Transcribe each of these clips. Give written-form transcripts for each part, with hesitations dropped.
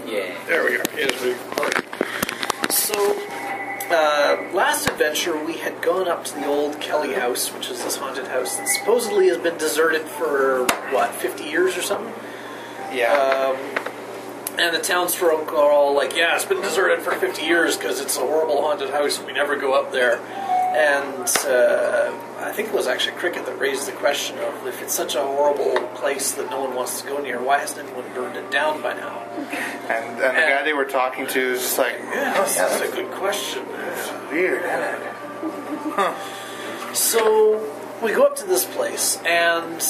Yeah. There we are. So, last adventure we had gone up to the old Kelly house, which is this haunted house that supposedly has been deserted for, 50 years or something? Yeah. And the townsfolk are all like, yeah, it's been deserted for 50 years because it's a horrible haunted house. We never go up there. And I think it was actually Cricket that raised the question of, if it's such a horrible place that no one wants to go near, why hasn't anyone burned it down by now? And the guy they were talking to is just like, that's a good question. It's weird, isn't it? Huh. So we go up to this place, and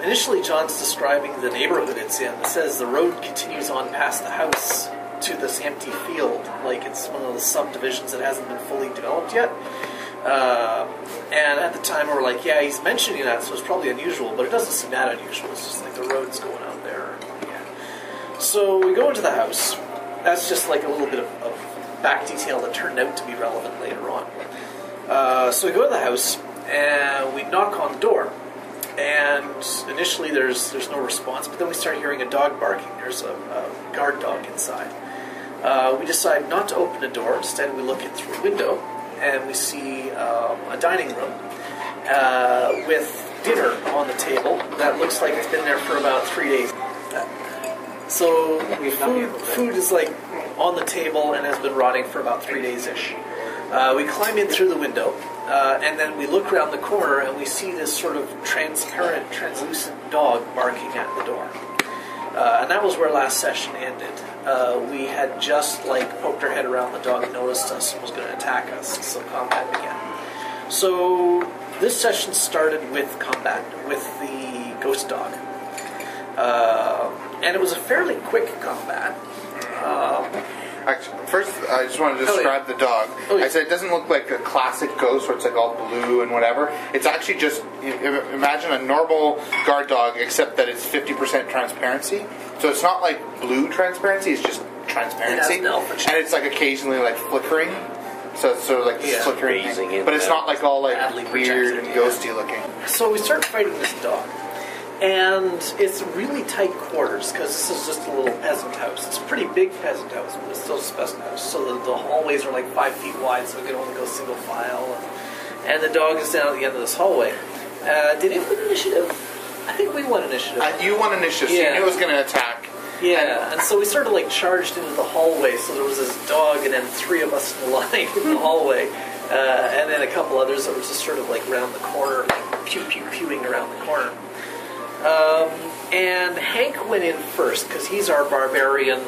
initially John's describing the neighborhood it's in. It says the road continues on past the house to this empty field, like it's one of the subdivisions that hasn't been fully developed yet. And at the time we were like, yeah, he's mentioning that, so it's probably unusual, but it doesn't seem that unusual. It's just like the road's going out there. Yeah. So we go into the house. That's just like a little bit of back detail that turned out to be relevant later on. So we go to the house, and we knock on the door. And initially there's no response, but then we start hearing a dog barking. There's a guard dog inside. We decide not to open the door. Instead, we look in through a window, and we see a dining room with dinner on the table that looks like it's been there for about 3 days. So food is like on the table and has been rotting for about 3 days-ish. We climb in through the window, and then we look around the corner, and we see this sort of transparent, translucent dog barking at the door. And that was where last session ended. We had just poked our head around the dog, noticed us, and was going to attack us, so combat began. So this session started with combat with the ghost dog. And it was a fairly quick combat. Actually, first, I just want to describe the dog. Oh, yeah. I said it doesn't look like a classic ghost where it's like all blue and whatever. It's actually just, imagine a normal guard dog, except that it's 50% transparency. So it's not like blue transparency, it's just transparency. It has and it's like occasionally flickering. So it's sort of flickering. But it's not like all weird and ghosty looking. So we start fighting this dog. And it's really tight quarters, because this is just a little peasant house. It's a pretty big peasant house, but it's still just a peasant house. So the hallways are 5 feet wide, so we can only go single file. And the dog is down at the end of this hallway. Did it win initiative? I think we won initiative. You won initiative, so you knew it was going to attack. Yeah, and so we sort of charged into the hallway, so there was this dog and then 3 of us in the line in the hallway. And then a couple others that were just sort of around the corner, pewing around the corner. And Hank went in first, because he's our barbarian,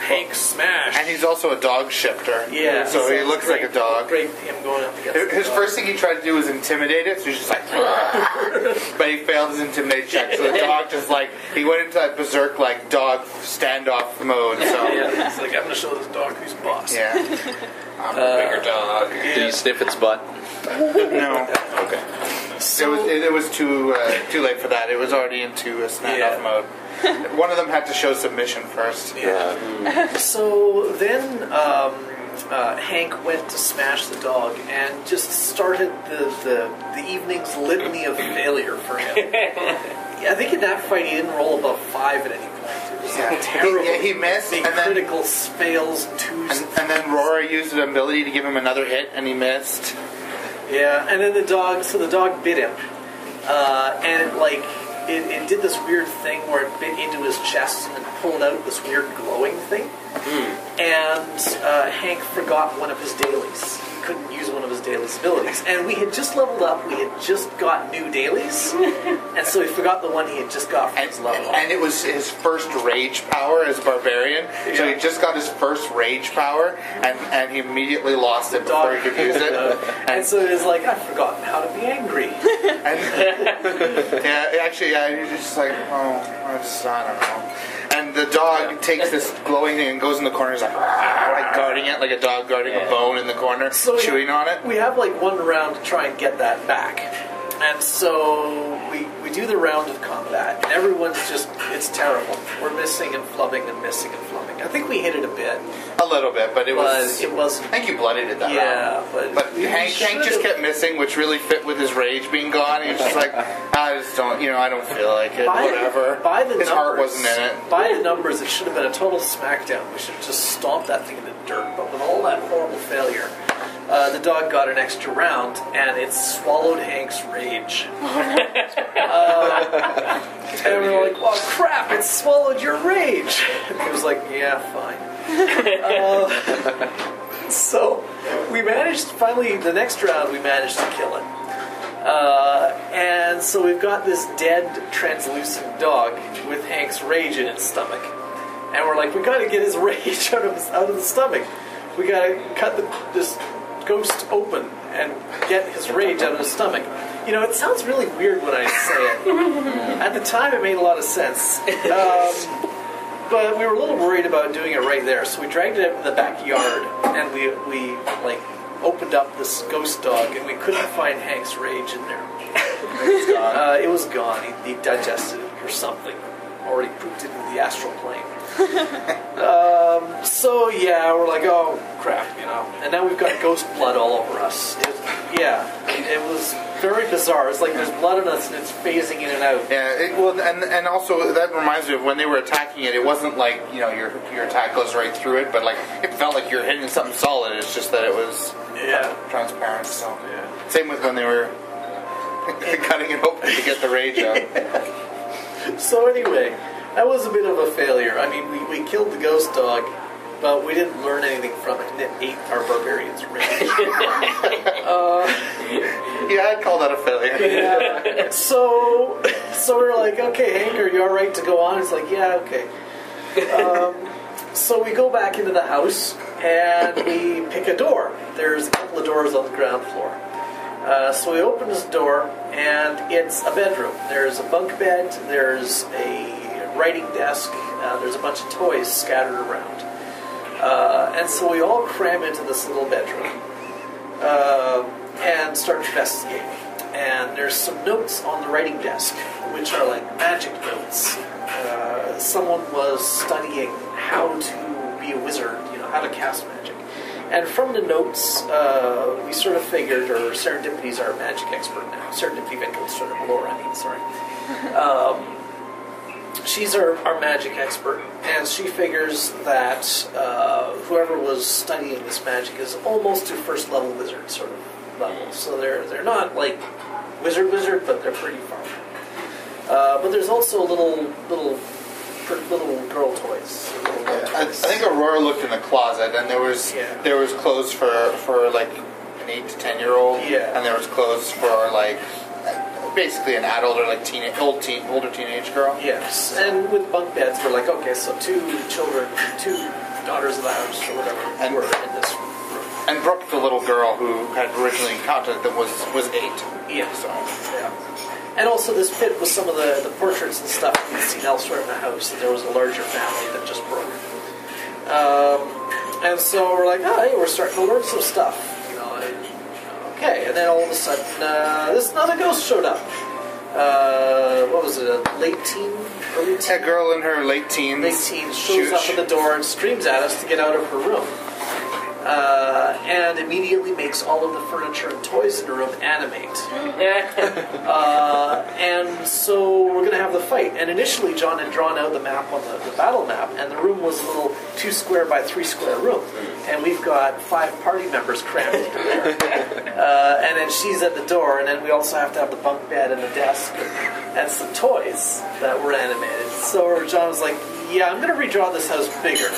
Hank Smash. And he's also a dog shifter. Yeah. So he looks like a dog. Great, him going up against his first thing he tried to do was intimidate it, so he's just but he failed his intimidate check, so the dog just he went into that berserk, dog standoff mode, so. Yeah, it's I'm gonna show this dog who's boss. Yeah. I'm a bigger dog. Yeah. Do you sniff its butt? No. Okay. So it was too late for that. It was already into a standoff mode. One of them had to show submission first. Yeah. So then Hank went to smash the dog and just started the evening's litany of failure for him. I think in that fight he didn't roll above 5 at any point. It was terrible. He missed. Big critical fails and 2s. And then Rora used an ability to give him another hit, and he missed. Yeah, and then the dog bit him, and it did this weird thing where it bit into his chest and then pulled out this weird glowing thing. And Hank forgot one of his dailies. He couldn't use one of his dailies abilities. And we had just leveled up, we had just got new dailies, and so he forgot the one he had just got from his level up. And it was his first rage power as barbarian, so he just got his first rage power, and he immediately lost it before he could use it. And so he was I've forgotten how to be angry. He was just I don't know. And the dog takes this glowing thing and goes in the corner, he's guarding it, like a dog guarding a bone in the corner, chewing on it. We have 1 round to try and get that back. And so we we do the round of combat, and everyone's it's terrible. We're missing and flubbing and missing and flubbing. I think we hit it a bit. A little bit, but it wasn't. I think you bloodied it that round. Yeah, but Hank just kept missing, which really fit with his rage being gone. He was just like, I just don't, I don't feel like it. Whatever. His heart wasn't in it. By the numbers, it should have been a total smackdown. We should have just stomped that thing in the dirt. But with all that horrible failure, the dog got an extra round, and it swallowed Hank's rage. And we were like, "Oh crap! It swallowed your rage." And he was like, "Yeah, fine." So we managed. Finally, the next round, we managed to kill it. And so we've got this dead, translucent dog with Hank's rage in its stomach, and we're like, "We got to get his rage out of the stomach. We got to cut this ghost open and get his rage out of his stomach." It sounds really weird when I say it. At the time, it made a lot of sense. But we were a little worried about doing it right there, so we dragged it out in the backyard, and we opened up this ghost dog, and we couldn't find Hank's rage in there. It was gone. He digested it or something, or he pooped it into the astral plane. So yeah, we're like, oh crap, and now we've got ghost blood all over us. It was very bizarre. It's like there's blood in us and it's phasing in and out. Yeah, and also that reminds me of when they were attacking it. It wasn't like your attack goes right through it, but like it felt like you're hitting something solid. It's just that it was transparent. So same with when they were cutting it open to get the rage out. So anyway, that was a bit of a failure. I mean, we killed the ghost dog, but we didn't learn anything from it, and it ate our barbarian's rage. I'd call that a failure. Yeah. So we were like, okay, Hank, are you all right to go on? It's like, yeah, okay. So we go back into the house, and we pick a door. There's a couple of doors on the ground floor. So we open this door, and it's a bedroom. There's a bunk bed, there's a writing desk, there's a bunch of toys scattered around. And so we all cram into this little bedroom and start investigating. And there's some notes on the writing desk, which are like magic notes. Someone was studying how to be a wizard, how to cast magic. And from the notes, we sort of figured, or Serendipity's our magic expert now. Serendipity Vinkels, sort of Laura, sorry. She's our magic expert, and she figures that whoever was studying this magic is almost to first level wizard sort of level. So they're not like wizard, but they're pretty far. But there's also little girl toys. I think Aurora looked in the closet, and there was clothes for like an 8 to 10-year-old, and there was clothes for like basically an adult or like older teenage girl. Yes, and with bunk beds, we're like, okay, so 2 children, 2 daughters of the house or whatever, and were in this room. And Brooke, the little girl who had originally encountered them, was 8. Yeah. So yeah. And also this fit with some of the portraits and stuff we've seen elsewhere in the house, that there was a larger family that just broke. And so we're like, oh, hey, we're starting to learn some stuff. Okay, and then all of a sudden, this another ghost showed up. What was it, a late teen? Early teen? A girl in her late teens. Late teens shows up at the door and screams at us to get out of her room. And immediately makes all of the furniture and toys in the room animate. And so we're going to have the fight. And initially John had drawn out the map on the battle map, and the room was a little 2 square by 3 square room. And we've got 5 party members crammed into there. And then she's at the door, and then we also have to have the bunk bed and the desk and some toys that were animated. So John was like, yeah, I'm going to redraw this house bigger.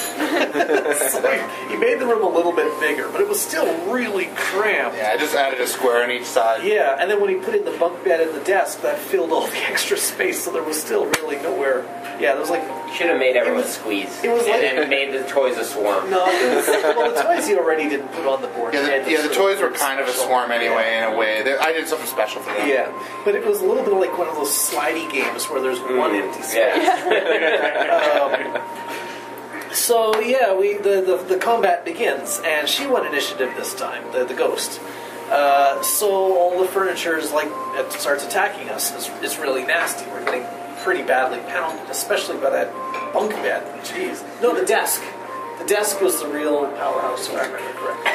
So he made the room a little bit bigger, but it was still really cramped. Yeah, I just added a square on each side. Yeah, and then when he put in the bunk bed and the desk, that filled all the extra space, so there was still really nowhere. Yeah, there was like... Should have made everyone squeeze. It was like... And made the toys a swarm. No, well, the toys he already didn't put on the board. Yeah, the toys were kind of a swarm anyway, in a way. I did something special for them. Yeah, but it was a little bit like one of those slidey games where there's one empty space. Yeah. So yeah, the combat begins, and she won initiative this time, the ghost. So all the furniture is like it starts attacking us. It's really nasty. We're getting pretty badly pounded, especially by that bunk bed. Jeez. No, the desk. The desk was the real powerhouse, if I remember correctly.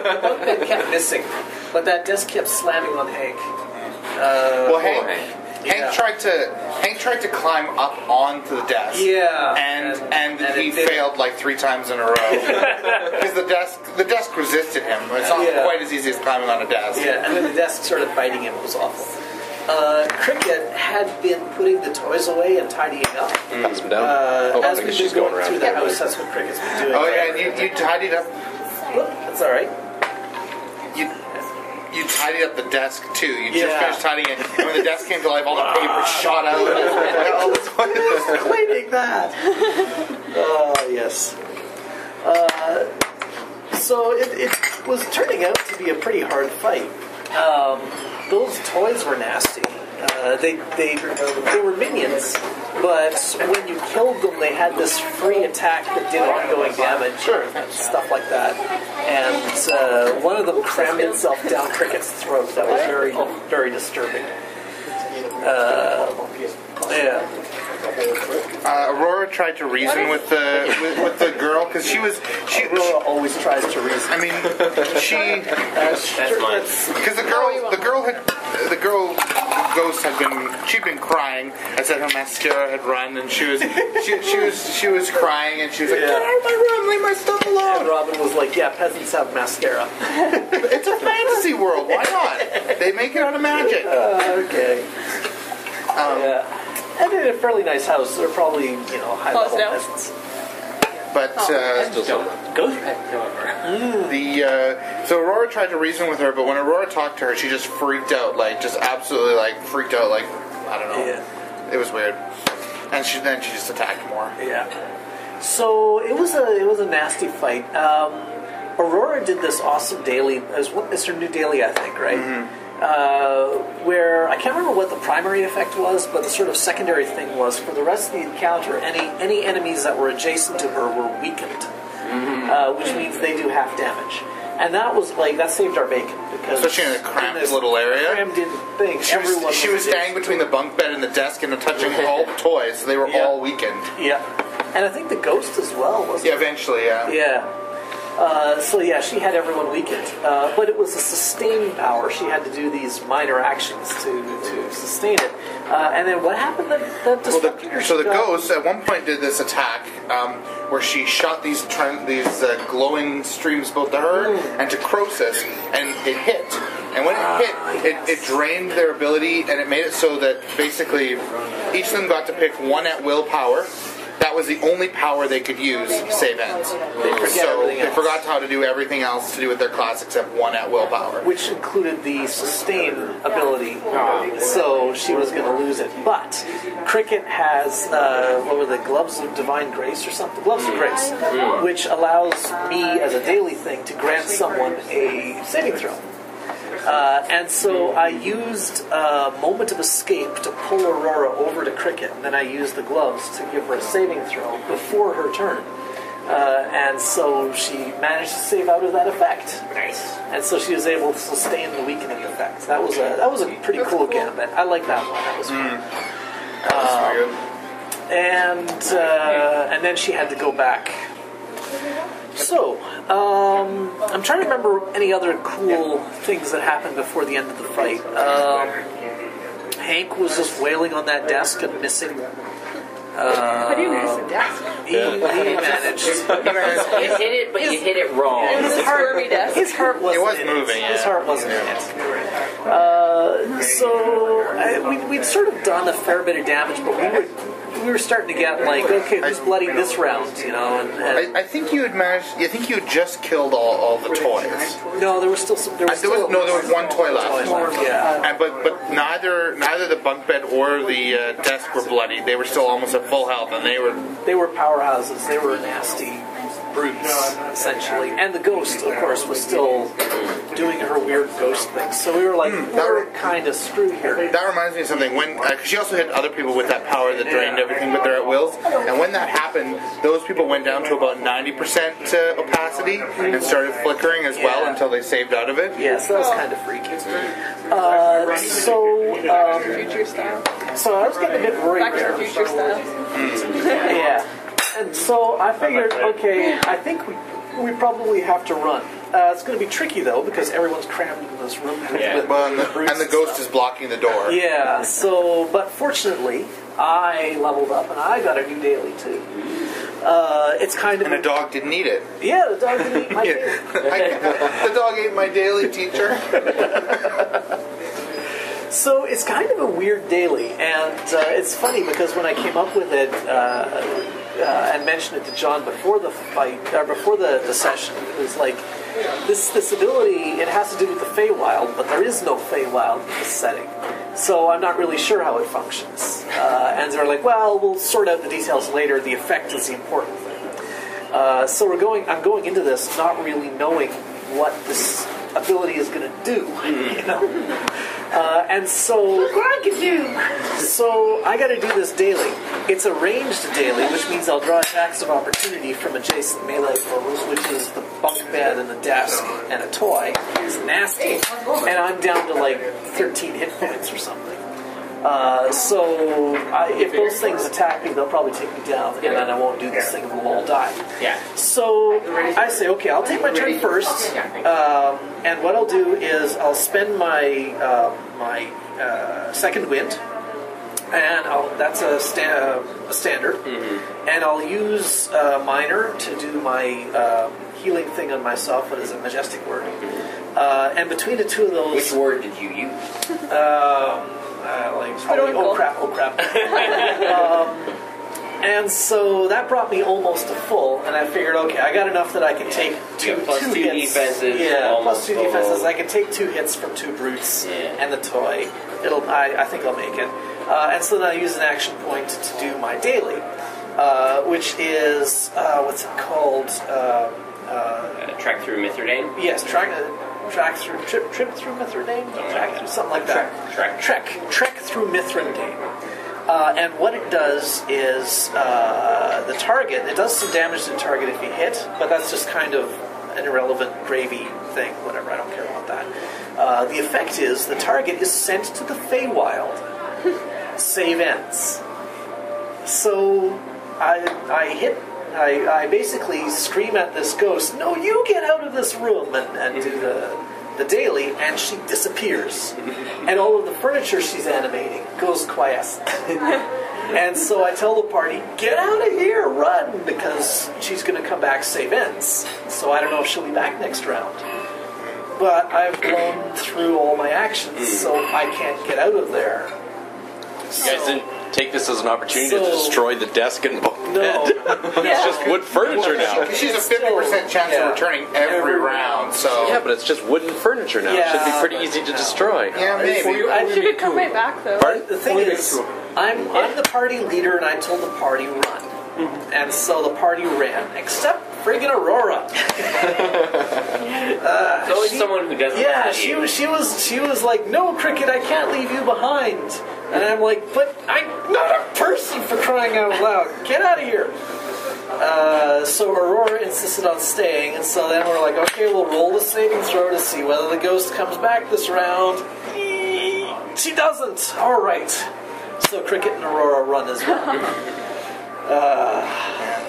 The bunk bed kept missing, but that desk kept slamming on Hank. Well, Hank tried to climb up onto the desk. Yeah, and he failed like 3 times in a row because the desk resisted him. It's not quite as easy as climbing on a desk. Yeah, and then the desk started biting him. It was awful. Cricket had been putting the toys away and tidying up. Hands him down. As we've been going through the house, that's what Cricket's been doing. Oh yeah, and you tidied up. Look, that's all right. You tidied up the desk too. You just finished tidying it, and when the desk came to life, all the paper shot out. All the toys. Cleaning that. Oh yes. So it was turning out to be a pretty hard fight. Those toys were nasty. They were minions, but when you killed them, they had this free attack that did ongoing damage, stuff like that. And one of them crammed itself down Cricket's throat. That was very, very disturbing. Yeah. Aurora tried to reason with the girl because Aurora always tries to reason. I mean, because the ghost she'd been crying. I said her mascara had run, and she was crying, and she was like, "Get out of my room, leave my stuff alone." And Robin was like, "Yeah, peasants have mascara." It's a fantasy world. Why not? They make it out of magic. Okay. Yeah. And in a fairly nice house, they're probably, high-level peasants. But so Aurora tried to reason with her, but when Aurora talked to her, she just freaked out, absolutely freaked out, I don't know. Yeah. It was weird. And she just attacked more. Yeah. So it was a nasty fight. Aurora did this awesome daily. It's her new daily, I think, right? Mm-hmm. Where I can't remember what the primary effect was, but the sort of secondary thing was for the rest of the encounter, any enemies that were adjacent to her were weakened, which means they do half damage. And that was that saved our bacon because especially in a cramped little area. Crammed in thing. She was standing between the bunk bed and the desk and touching all the toys, so they were all weakened. Yeah, and I think the ghost as well wasn't it? Yeah, eventually, yeah. Yeah. She had everyone weakened, but it was a sustaining power. She had to do these minor actions to sustain it. And then what happened? That disrupted her. So the ghost at one point did this attack where she shot these glowing streams both to her and to Croesus, and it hit. And when it hit, it drained their ability, and it made it so that basically each of them got to pick one at will power. That was the only power they could use, save ends. They forgot how to do everything else to do with their class except one at will power. Which included the sustain ability. So she was going to lose it. But Cricket has, what were the Gloves of Divine Grace or something? Gloves of Grace. Which allows me as a daily thing to grant someone a saving throw. And so I used Moment of Escape to pull Aurora over to Cricket, and then I used the gloves to give her a saving throw before her turn. And so she managed to save out of that effect. Nice. And so she was able to sustain the weakening effect. That was a pretty cool gambit. I like that one. That was fun. That was good. And then she had to go back. So, I'm trying to remember any other cool things that happened before the end of the fight. Hank was just wailing on that desk and missing. How do you miss a desk? He managed. You hit it, but you hit it wrong. His heart It was moving. His heart wasn't in it. We'd sort of done a fair bit of damage, but we were starting to get okay, who's bloody this round, And I think you had managed. I think you had just killed all the toys. No, there was still some. There was one toy left. Yeah. But neither the bunk bed or the desk were bloody. They were still almost at full health, and they were powerhouses. They were nasty. brutes, essentially. And the ghost, of course, was still doing her weird ghost thing. So we were like, we're kind of screwed here. That reminds me of something. When she also had other people with that power that drained everything, but they're at wills. And when that happened, those people went down to about 90% opacity and started flickering as well until they saved out of it. Yeah, so that was kind of freaky. Future style. So I was getting a bit worried Back to there. the future style. Yeah. And so I figured, okay, I think we probably have to run. It's going to be tricky, though, because everyone's crammed in this room. Well, and the ghost is blocking the door. Yeah, so, but fortunately, I leveled up and I got a new daily, too. It's kind of... And the dog didn't eat it. Yeah, the dog didn't eat my daily. The dog ate my daily, teacher. So it's kind of a weird daily, and it's funny because when I came up with it and mentioned it to John before the fight, or before the session, it was like, this ability, it has to do with the Feywild, but there is no Feywild in this setting. So I'm not really sure how it functions. And they're like, well, we'll sort out the details later, the effect is the important thing. So I'm going into this not really knowing what this ability is going to do, you know? And so... Look what I can do! So I got to do this daily. It's a ranged daily, which means I'll draw attacks of opportunity from adjacent melee foes, which is the bunk bed and the desk and a toy. It's nasty. And I'm down to like 13 hit points or something. If those things attack me, they'll probably take me down, and then I won't do this thing and we'll all die. Yeah. So I say, okay, I'll take my turn first, and what I'll do is I'll spend my second wind, and that's a standard, and I'll use minor to do my healing thing on myself. What is a majestic word? And between the two of those, Which word did you use? Oh crap. And so that brought me almost to full, and I figured, okay, I got enough that I can take two plus two hits. defenses. Yeah, plus two full. defenses. I can take 2 hits from 2 brutes and the toy. I think I'll make it. And so then I use an action point to do my daily, which is what's it called? Track through Mithridane? Yes, trip through Mithridane? Something like that. Trek through Mithridane. And what it does is the target, it does some damage to the target if you hit, but that's just kind of an irrelevant gravy thing, whatever, I don't care about that. The effect is the target is sent to the Feywild. Save ends. So I basically scream at this ghost, no, you get out of this room, and do the daily, and she disappears. And all of the furniture she's animating goes quiescent. And so I tell the party, get out of here, run, because she's going to come back, save ends. So I don't know if she'll be back next round. But I've blown through all my actions, so I can't get out of there. You guys didn't take this as an opportunity to destroy the desk and bunk No. bed. It's just wood furniture now. She's a 50% chance of returning every round, so... Yeah, but it's just wooden furniture now. It should be pretty easy to destroy. Yeah, maybe. I should have come right back, though. But the thing is, I'm the party leader, and I told the party run. And so the party ran, except friggin' Aurora. There's always someone who doesn't. Yeah, she was like, no, Cricket, I can't leave you behind. And I'm like, but I'm not a person, for crying out loud. Get out of here. So Aurora insisted on staying, and so then we're like, okay, we'll roll the saving throw to see whether the ghost comes back this round. She doesn't. All right. So Cricket and Aurora run as well.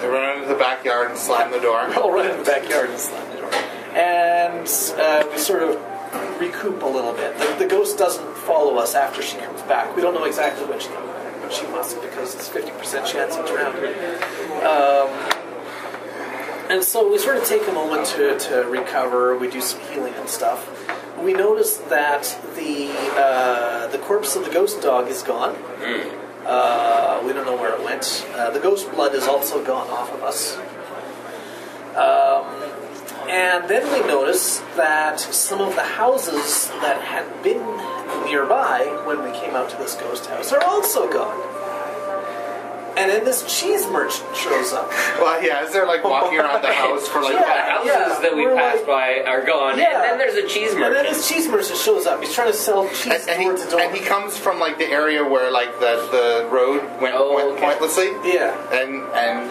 They run into the backyard and slam the door. I'll run in the backyard and slam the door. And we sort of recoup a little bit. The ghost doesn't follow us after she comes back. We don't know exactly when she comes back, but she must, because it's 50% chance each round. And so we sort of take a moment to recover. We do some healing and stuff. We notice that the corpse of the ghost dog is gone. We don't know where it went. The ghost blood is also gone off of us. And then we notice that some of the houses that had been nearby when we came out to this ghost house are also gone. And then this cheese merchant shows up. Well, yeah, as they're like walking around the house for like The houses that we we're passed like- by are gone, Yeah. and then there's a cheese And then merchant. this cheese merchant shows up. He's trying to sell cheese door to door. and he comes from like the area where like the road went Okay. pointlessly. Yeah. And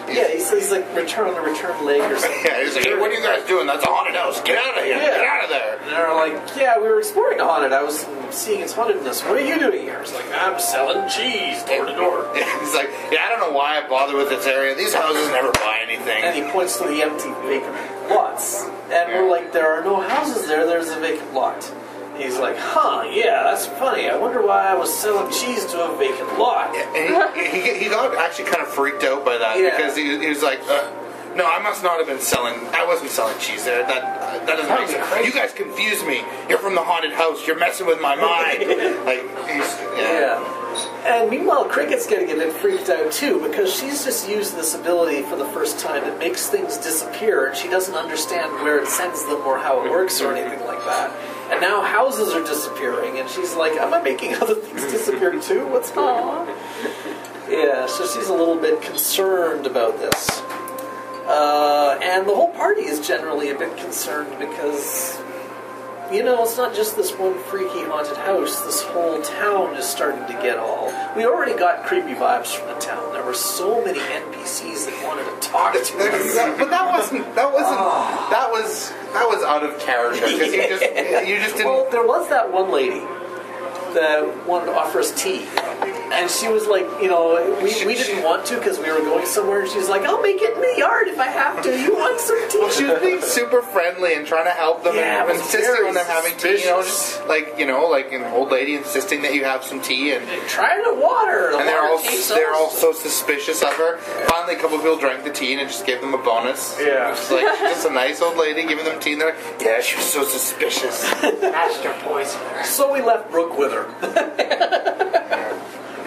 Yeah, he's like return on the return leg or something. yeah, he's like, hey, what are you guys doing? That's a haunted house. Get out of here. Yeah. Get out of there. And they're like, yeah, we were exploring the haunted. I was seeing its hauntedness. What are you doing here? It's like, I'm selling cheese door to door. He's like, yeah, I don't know why I bother with this area. These houses never buy anything. And he points to the empty vacant lots. And we're like, there are no houses there. There's a vacant lot. He's like, huh, yeah, that's funny. I wonder why I was selling cheese to a vacant lot. And he got actually kind of freaked out by that Yeah. because he was like, no, I must not have been selling. I wasn't selling cheese there. That doesn't make sense. You guys confuse me. You're from the haunted house. You're messing with my mind. Like, Yeah. And meanwhile, Cricket's getting a bit freaked out too because she's just used this ability for the first time. It makes things disappear, and she doesn't understand where it sends them or how it works or anything like that. And now houses are disappearing, and she's like, "Am I making other things disappear too? What's going on?" Yeah, so she's a little bit concerned about this. And the whole party is generally a bit concerned because, you know, it's not just this one freaky haunted house. This whole town is starting to get all... We already got creepy vibes from the town. There were so many NPCs that wanted to talk to us. but that was out of character because you just didn't. Well, there was that one lady that wanted to offer us tea. And she was like, you know, we didn't want to because we were going somewhere. And she was like, I'll make it in the yard if I have to. You want some tea? Well, she was being super friendly and trying to help them Yeah, and it was insisting very on them having tea. Just like an old lady insisting that you have some tea and Trying to water. and they're all so suspicious of her. Finally, a couple of people drank the tea and it just gave them a bonus. Yeah. She's like, she's just a nice old lady giving them tea. And they're like, yeah, she was so suspicious. Master poisoner. So we left Brooke with her.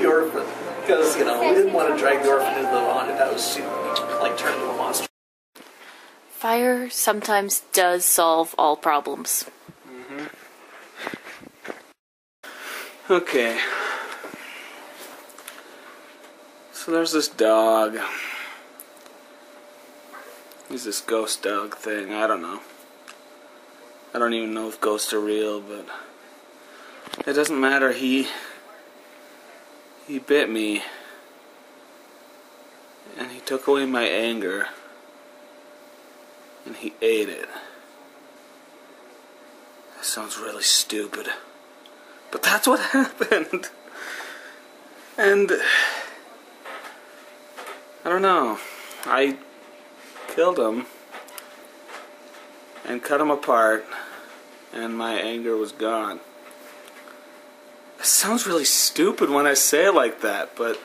The orphan. Because, you know, we didn't want to drag the orphan into the haunted house. She'd, like, turn into a monster. Fire sometimes does solve all problems. Okay. So there's this dog. He's this ghost dog thing. I don't know. I don't even know if ghosts are real, but it doesn't matter. He bit me, and he took away my anger, and he ate it. That sounds really stupid, but that's what happened. And I don't know. I killed him and cut him apart, and my anger was gone. It sounds really stupid when I say it like that, but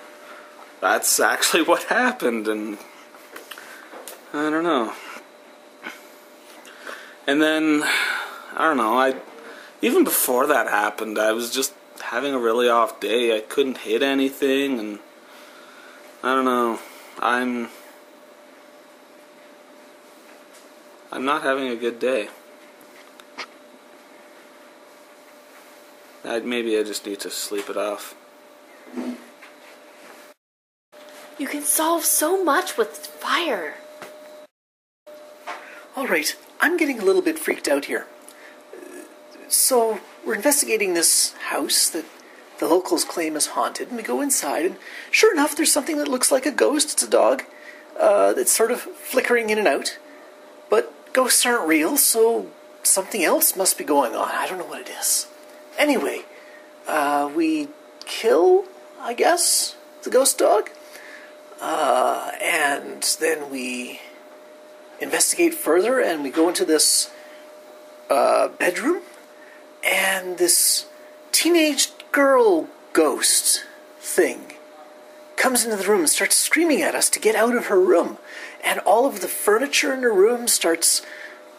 that's actually what happened, and I don't know. And then, I don't know, even before that happened, I was just having a really off day. I couldn't hit anything, and I don't know. I'm not having a good day. Maybe I just need to sleep it off. You can solve so much with fire. Alright, I'm getting a little bit freaked out here. So, we're investigating this house that the locals claim is haunted, and we go inside, and sure enough, there's something that looks like a ghost. It's a dog that's sort of flickering in and out. But ghosts aren't real, so something else must be going on. I don't know what it is. Anyway, we kill, I guess, the ghost dog. And then we investigate further, and we go into this bedroom, and this teenage girl ghost thing comes into the room and starts screaming at us to get out of her room. And all of the furniture in her room starts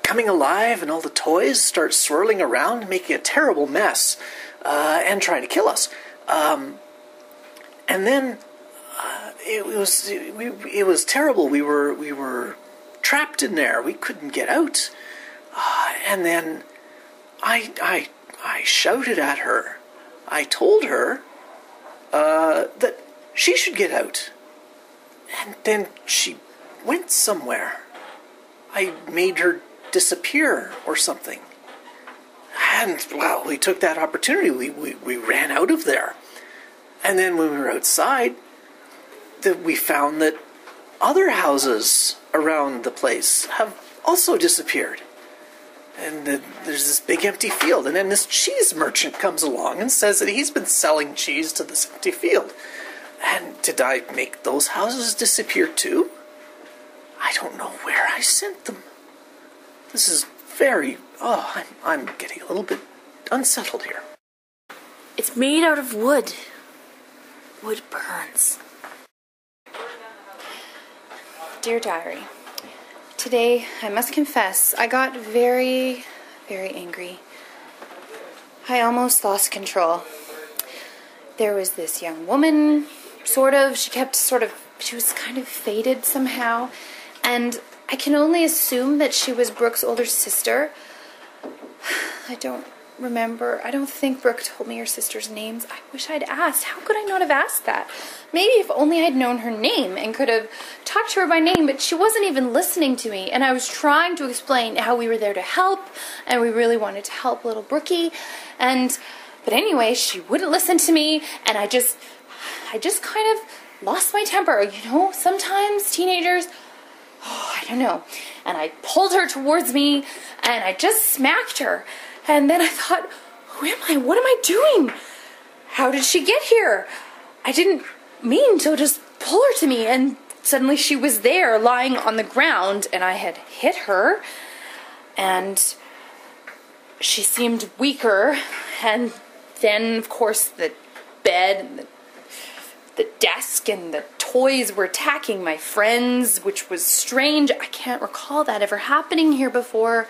coming alive, and all the toys start swirling around, making a terrible mess, and trying to kill us. And then it was terrible. We were trapped in there. We couldn't get out. And then I shouted at her. I told her that she should get out. And then she went somewhere. I made her disappear or something. And, well, we took that opportunity. We ran out of there. And then when we were outside, we found that other houses around the place have also disappeared. And there's this big empty field. And then this cheese merchant comes along and says that he's been selling cheese to this empty field. And did I make those houses disappear too? I don't know where I sent them. This is very... Oh, I'm getting a little bit unsettled here. It's made out of wood. Wood burns. Dear Diary, today, I must confess, I got very, very angry. I almost lost control. There was this young woman, she was kind of faded somehow, and I can only assume that she was Brooke's older sister. I don't remember. I don't think Brooke told me her sister's names. I wish I'd asked. How could I not have asked that? Maybe if only I'd known her name and could have talked to her by name, but she wasn't even listening to me, and I was trying to explain how we were there to help, and we really wanted to help little Brookie, but anyway, she wouldn't listen to me, and I just kind of lost my temper. You know, sometimes teenagers, I don't know. And I pulled her towards me, and I just smacked her. And then I thought, who am I? What am I doing? How did she get here? I didn't mean to just pull her to me, and suddenly she was there lying on the ground, and I had hit her, and she seemed weaker, and then, of course, the bed and the desk and the toys were attacking my friends, which was strange. I can't recall that ever happening here before.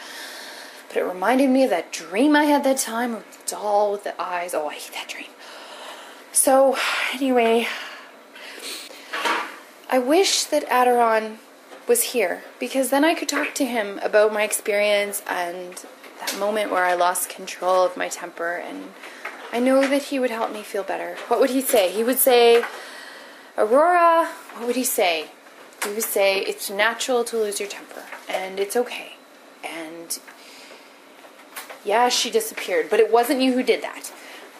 But it reminded me of that dream I had that time, of the doll with the eyes. Oh, I hate that dream. So, anyway, I wish that Aderon was here, because then I could talk to him about my experience and that moment where I lost control of my temper, and I know that he would help me feel better. What would he say? He would say, Aurora, what would he say? He would say, it's natural to lose your temper, and it's okay. And yeah, she disappeared, but it wasn't you who did that.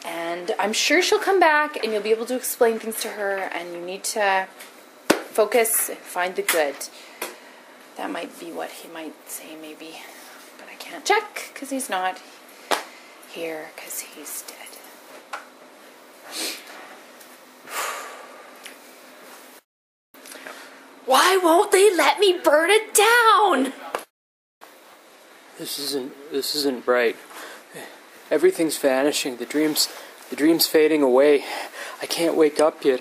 And I'm sure she'll come back, and you'll be able to explain things to her, and you need to focus and find the good. That might be what he might say, maybe. But I can't check, because he's not here, because he's dead. Why won't they let me burn it down? This isn't right. Everything's vanishing. The dream's fading away. I can't wake up yet.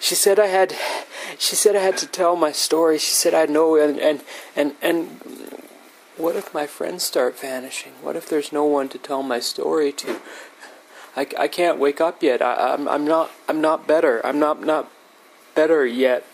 She said I had to tell my story. She said I'd know, and what if my friends start vanishing? What if there's no one to tell my story to? I can't wake up yet. I'm not better. I'm not better yet.